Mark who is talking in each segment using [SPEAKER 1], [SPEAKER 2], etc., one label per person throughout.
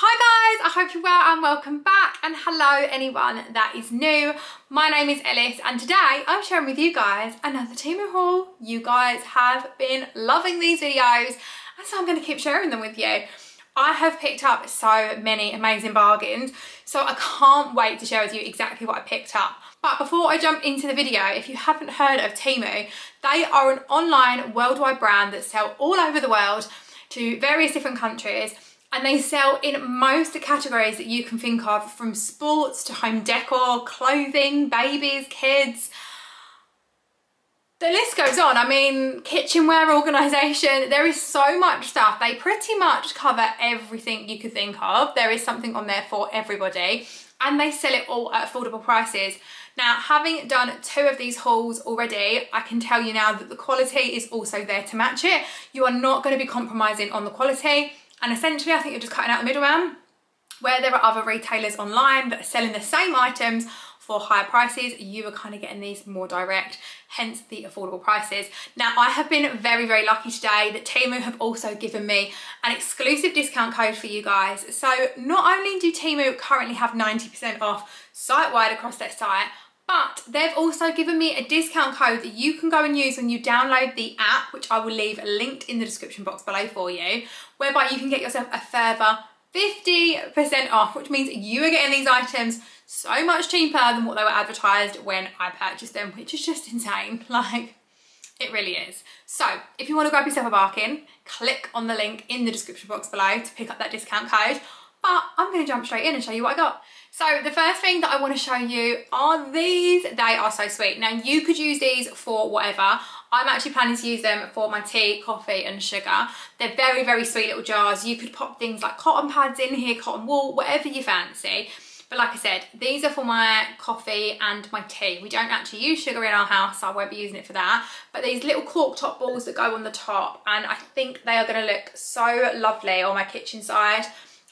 [SPEAKER 1] Hi guys, I hope you're well and welcome back, and hello anyone that is new. My name is Ellis and today I'm sharing with you guys another Temu haul. You guys have been loving these videos and so I'm going to keep sharing them with you. I have picked up so many amazing bargains, so I can't wait to share with you exactly what I picked up. But before I jump into the video, if you haven't heard of Temu, they are an online worldwide brand that sell all over the world to various different countries. And they sell in most categories that you can think of, from sports to home decor, clothing, babies, kids. The list goes on. I mean, kitchenware, organisation, there is so much stuff. They pretty much cover everything you could think of. There is something on there for everybody. And they sell it all at affordable prices. Now, having done 2 of these hauls already, I can tell you now that the quality is also there to match it. You are not going to be compromising on the quality. And essentially, I think you're just cutting out the middleman, where there are other retailers online that are selling the same items for higher prices. You are kind of getting these more direct, hence the affordable prices. Now, I have been very, very lucky today that Temu have also given me an exclusive discount code for you guys. So not only do Temu currently have 90% off site-wide across their site, but they've also given me a discount code that you can go and use when you download the app, which I will leave linked in the description box below for you, whereby you can get yourself a further 50% off, which means you are getting these items so much cheaper than what they were advertised when I purchased them, which is just insane. Like, it really is. So if you want to grab yourself a bargain, click on the link in the description box below to pick up that discount code. But I'm going to jump straight in and show you what I got. So the first thing that I want to show you are these. They are so sweet. Now, you could use these for whatever. I'm actually planning to use them for my tea, coffee and sugar. They're very, very sweet little jars. You could pop things like cotton pads in here, cotton wool, whatever you fancy. But like I said, these are for my coffee and my tea. We don't actually use sugar in our house, so I won't be using it for that. But these little cork top balls that go on the top, and I think they are going to look so lovely on my kitchen side.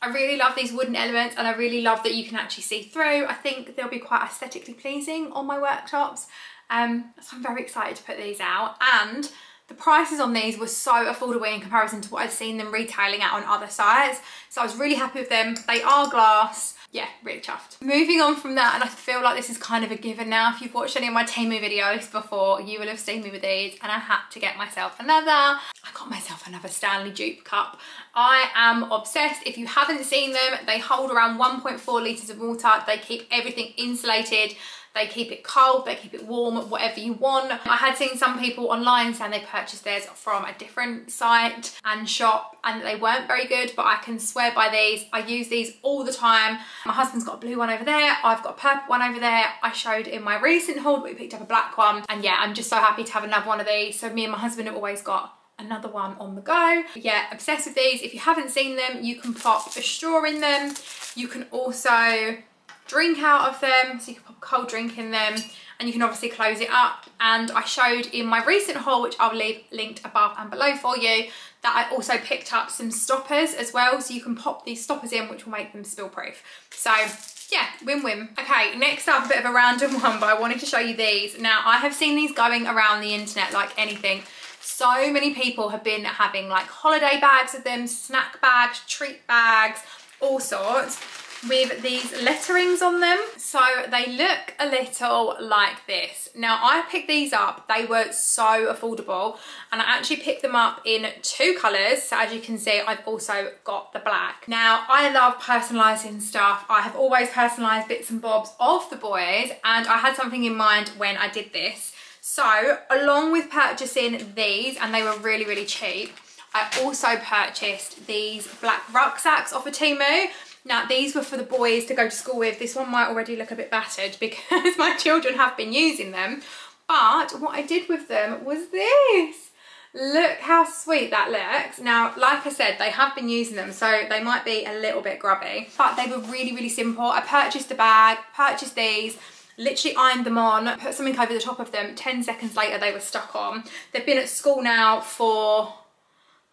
[SPEAKER 1] I really love these wooden elements, and I really love that you can actually see through. I think they'll be quite aesthetically pleasing on my worktops. So I'm very excited to put these out. And the prices on these were so affordable in comparison to what I've seen them retailing at on other sites. So I was really happy with them. They are glass. Yeah, really chuffed. Moving on from that, and I feel like this is kind of a given now. If you've watched any of my Temu videos before, you will have seen me with these, and I had to get myself another. I got myself another Stanley dupe cup. I am obsessed. If you haven't seen them, they hold around 1.4 litres of water. They keep everything insulated. They keep it cold, they keep it warm, whatever you want. I had seen some people online saying they purchased theirs from a different site and shop and they weren't very good, but I can swear by these. I use these all the time. My husband's got a blue one over there. I've got a purple one over there. I showed in my recent haul that we picked up a black one. And yeah, I'm just so happy to have another one of these. So me and my husband have always got another one on the go. But yeah, obsessed with these. If you haven't seen them, you can pop a straw in them. You can also drink out of them, so you can pop a cold drink in them, and you can obviously close it up. And I showed in my recent haul, which I'll leave linked above and below for you, that I also picked up some stoppers as well, so you can pop these stoppers in, which will make them spill proof. So yeah, win-win. Okay, next up, a bit of a random one, but I wanted to show you these. Now, I have seen these going around the internet like anything. So many people have been having like holiday bags of them, snack bags, treat bags, all sorts, with these letterings on them. So they look a little like this. Now, I picked these up. They were so affordable, and I actually picked them up in 2 colours. So as you can see, I've also got the black. Now, I love personalising stuff. I have always personalised bits and bobs of the boys, and I had something in mind when I did this. So along with purchasing these, and they were really, really cheap, I also purchased these black rucksacks off of Temu. Now, these were for the boys to go to school with. This one might already look a bit battered because my children have been using them. But what I did with them was this. Look how sweet that looks. Now, like I said, they have been using them, so they might be a little bit grubby, but they were really, really simple. I purchased the bag, purchased these, literally ironed them on, put something over the top of them. 10 seconds later, they were stuck on. They've been at school now for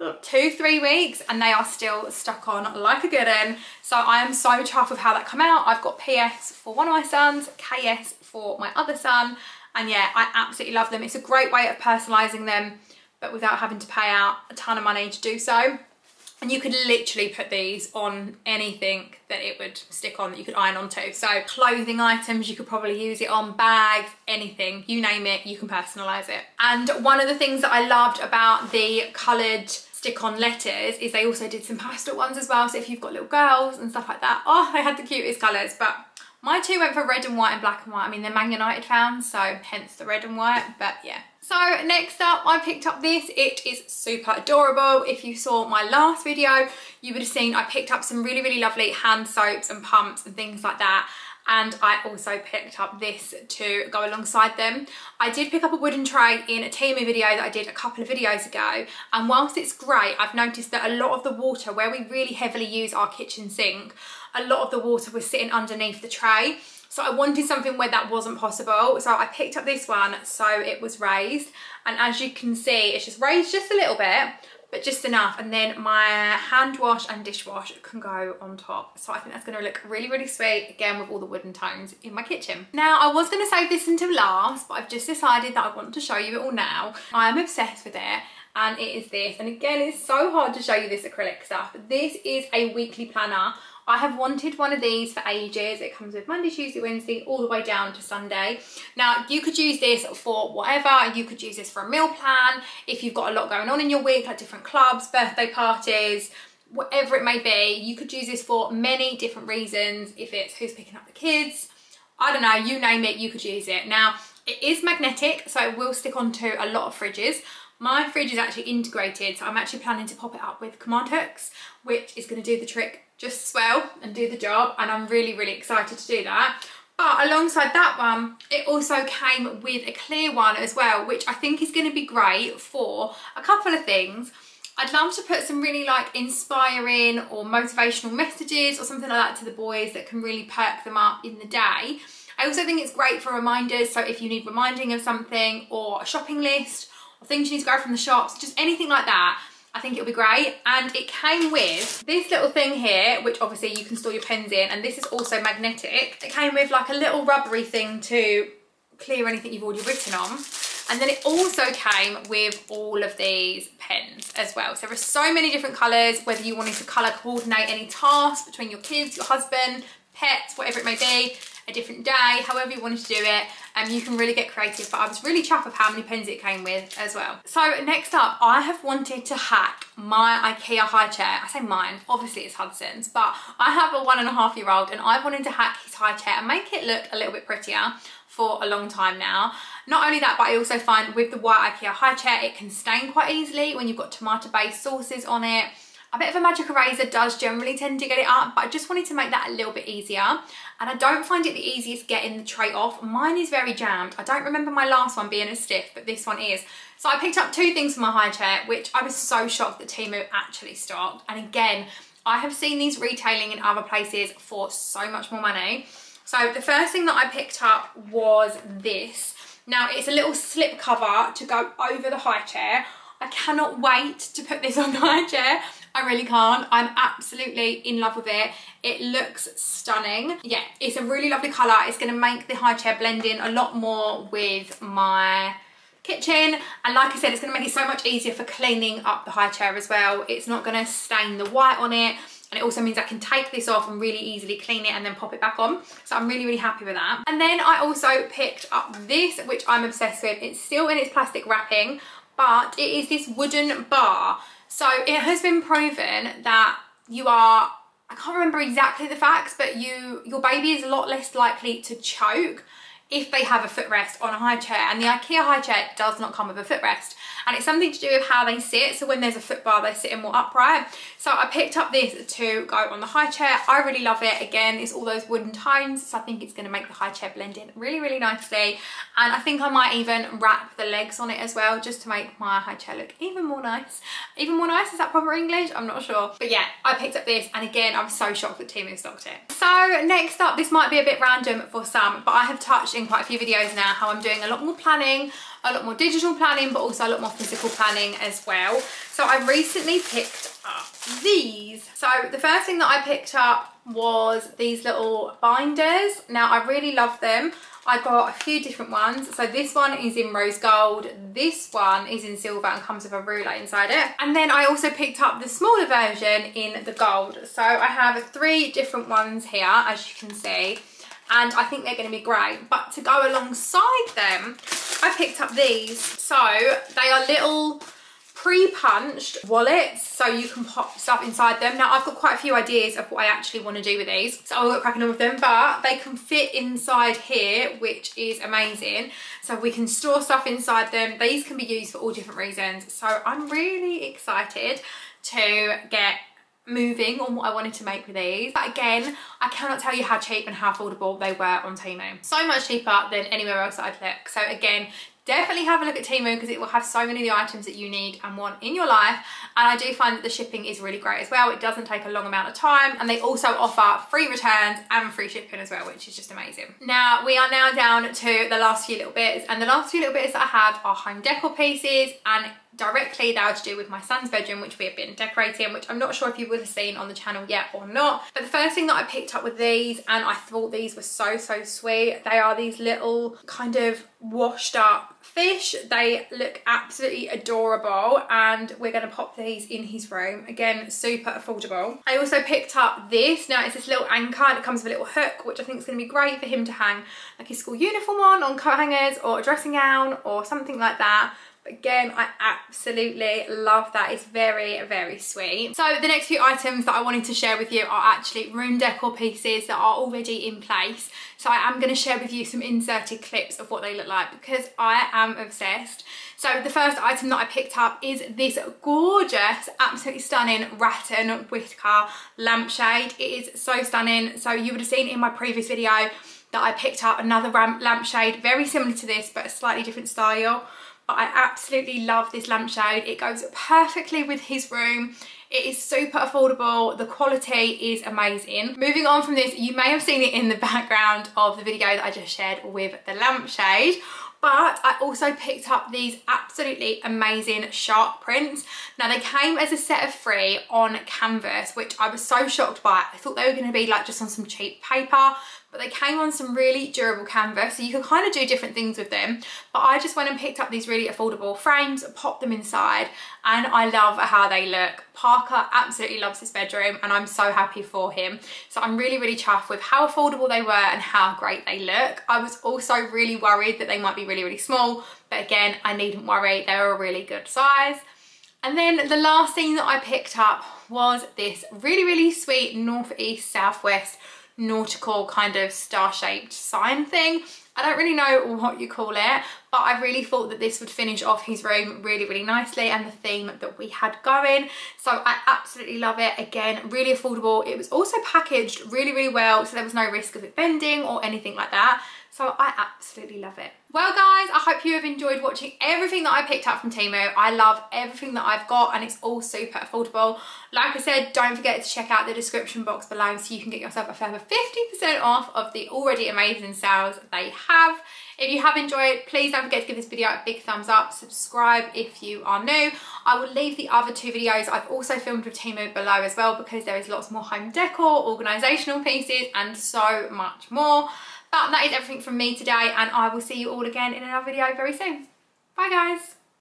[SPEAKER 1] 2-3 weeks and they are still stuck on like a good one. So I am so chuffed with how that come out. I've got PS for one of my sons, KS for my other son, and yeah, I absolutely love them. It's a great way of personalising them, but without having to pay out a ton of money to do so. And you could literally put these on anything that it would stick on, that you could iron onto. So clothing items, you could probably use it on, bags, anything, you name it, you can personalise it. And one of the things that I loved about the coloured stick-on letters is they also did some pastel ones as well. So if you've got little girls and stuff like that, oh, they had the cutest colours. But my two went for red and white and black and white. I mean, they're Man United fans, so hence the red and white, but yeah. So next up, I picked up this. It is super adorable. If you saw my last video, you would have seen I picked up some really, really lovely hand soaps and pumps and things like that. And I also picked up this to go alongside them. I did pick up a wooden tray in a Temu video that I did a couple of videos ago. And whilst it's great, I've noticed that a lot of the water, where we really heavily use our kitchen sink, a lot of the water was sitting underneath the tray. So I wanted something where that wasn't possible. So I picked up this one so it was raised. And as you can see, it's just raised just a little bit, but just enough. And then my hand wash and dishwash can go on top. So I think that's gonna look really, really sweet, again, with all the wooden tones in my kitchen. Now, I was gonna save this until last, but I've just decided that I want to show you it all now. I am obsessed with it. And it is this. And again, it's so hard to show you this acrylic stuff, but this is a weekly planner. I have wanted one of these for ages. It comes with Monday, Tuesday, Wednesday, all the way down to Sunday. Now, you could use this for whatever. You could use this for a meal plan. If you've got a lot going on in your week, like different clubs, birthday parties, whatever it may be, you could use this for many different reasons. If it's who's picking up the kids, I don't know, you name it, you could use it. Now, it is magnetic, so it will stick onto a lot of fridges. My fridge is actually integrated, so I'm actually planning to pop it up with command hooks, which is going to do the trick just as well and do the job, and I'm really, really excited to do that. But alongside that one, it also came with a clear one as well, which I think is going to be great for a couple of things. I'd love to put some really like inspiring or motivational messages or something like that to the boys that can really perk them up in the day. I also think it's great for reminders, so if you need reminding of something or a shopping list, or things you need to go from the shops, just anything like that, I think it'll be great. And it came with this little thing here, which obviously you can store your pens in, and this is also magnetic. It came with like a little rubbery thing to clear anything you've already written on. And then it also came with all of these pens as well. So there are so many different colours, whether you wanted to colour coordinate any tasks between your kids, your husband, pets, whatever it may be, a different day, however you wanted to do it, you can really get creative. But I was really chuffed with how many pens it came with as well. So next up, I have wanted to hack my IKEA high chair. I say mine, obviously it's Hudson's, but I have a 1.5-year-old and I've wanted to hack his high chair and make it look a little bit prettier for a long time now. Not only that, but I also find with the white IKEA high chair, it can stain quite easily when you've got tomato-based sauces on it. A bit of a magic eraser does generally tend to get it up, but I just wanted to make that a little bit easier. And I don't find it the easiest getting the tray off. Mine is very jammed. I don't remember my last one being as stiff, but this one is. So I picked up 2 things for my high chair, which I was so shocked that Temu actually stocked. And again, I have seen these retailing in other places for so much more money. So the first thing that I picked up was this. Now it's a little slip cover to go over the high chair. I cannot wait to put this on the high chair. I really can't. I'm absolutely in love with it. It looks stunning. Yeah, it's a really lovely colour. It's going to make the high chair blend in a lot more with my kitchen. And like I said, it's going to make it so much easier for cleaning up the high chair as well. It's not going to stain the white on it. And it also means I can take this off and really easily clean it and then pop it back on. So I'm really, really happy with that. And then I also picked up this, which I'm obsessed with. It's still in its plastic wrapping, but it is this wooden bar. So it has been proven that I can't remember exactly the facts, but your baby is a lot less likely to choke if they have a footrest on a high chair, and the IKEA high chair does not come with a footrest. And it's something to do with how they sit. So when there's a foot bar, they sit in more upright. So I picked up this to go on the high chair. I really love it. Again, it's all those wooden tones. So I think it's going to make the high chair blend in really, really nicely. And I think I might even wrap the legs on it as well, just to make my high chair look even more nice. Even more nice, is that proper English? I'm not sure. But yeah, I picked up this. And again, I'm so shocked that Temu stocked it. So next up, this might be a bit random for some, but I have touched in quite a few videos now how I'm doing a lot more planning, a lot more digital planning, but also a lot more physical planning as well. So I recently picked up these. So the first thing that I picked up was these little binders. Now I really love them. I got a few different ones. So this one is in rose gold, this one is in silver and comes with a ruler inside it. And then I also picked up the smaller version in the gold. So I have 3 different ones here, as you can see, and I think they're going to be great. But to go alongside them, I picked up these. So they are little pre-punched wallets, so you can pop stuff inside them. Now I've got quite a few ideas of what I actually want to do with these, so I'll get cracking on with them, but they can fit inside here, which is amazing. So we can store stuff inside them. These can be used for all different reasons, so I'm really excited to get moving on what I wanted to make with these. But again, I cannot tell you how cheap and how affordable they were on Temu. So much cheaper than anywhere else that I'd look. So again, definitely have a look at Temu because it will have so many of the items that you need and want in your life. And I do find that the shipping is really great as well. It doesn't take a long amount of time, and they also offer free returns and free shipping as well, which is just amazing. Now we are now down to the last few little bits, and the last few little bits that I have are home decor pieces, and directly they are to do with my son's bedroom, which we have been decorating, which I'm not sure if you would have seen on the channel yet or not. But the first thing that I picked up with these, and I thought these were so sweet, they are these little kind of washed up fish. They look absolutely adorable, and we're going to pop these in his room. Again, super affordable. I also picked up this. Now it's this little anchor and it comes with a little hook, which I think is going to be great for him to hang like his school uniform on coat hangers or a dressing gown or something like that. But again, I absolutely love that. It's very sweet. So the next few items that I wanted to share with you are actually room decor pieces that are already in place. So I am going to share with you some inserted clips of what they look like because I am obsessed. So the first item that I picked up is this gorgeous, absolutely stunning rattan Whitaker lampshade. It is so stunning. So you would have seen in my previous video that I picked up another lampshade very similar to this but a slightly different style. I absolutely love this lampshade. It goes perfectly with his room. It is super affordable. The quality is amazing. Moving on from this, you may have seen it in the background of the video that I just shared with the lampshade, but I also picked up these absolutely amazing shark prints. Now they came as a set of 3 on canvas, which I was so shocked by. I thought they were going to be like just on some cheap paper, but they came on some really durable canvas, so you can kind of do different things with them. But I just went and picked up these really affordable frames, popped them inside, and I love how they look. Parker absolutely loves this bedroom, and I'm so happy for him. So I'm really chuffed with how affordable they were and how great they look. I was also really worried that they might be really small, but again, I needn't worry. They're a really good size. And then the last thing that I picked up was this really sweet northeast southwest nautical kind of star-shaped sign thing. I don't really know what you call it, but I really thought that this would finish off his room really nicely and the theme that we had going. So I absolutely love it. Again, really affordable. It was also packaged really well, so there was no risk of it bending or anything like that. So I absolutely love it. Well guys, I hope you have enjoyed watching everything that I picked up from Temu. I love everything that I've got and it's all super affordable. Like I said, don't forget to check out the description box below so you can get yourself a further 50% off of the already amazing sales they have. If you have enjoyed, please don't forget to give this video a big thumbs up. Subscribe if you are new. I will leave the other 2 videos I've also filmed with Temu below as well because there is lots more home decor, organisational pieces and so much more. But that is everything from me today, and I will see you all again in another video very soon. Bye guys.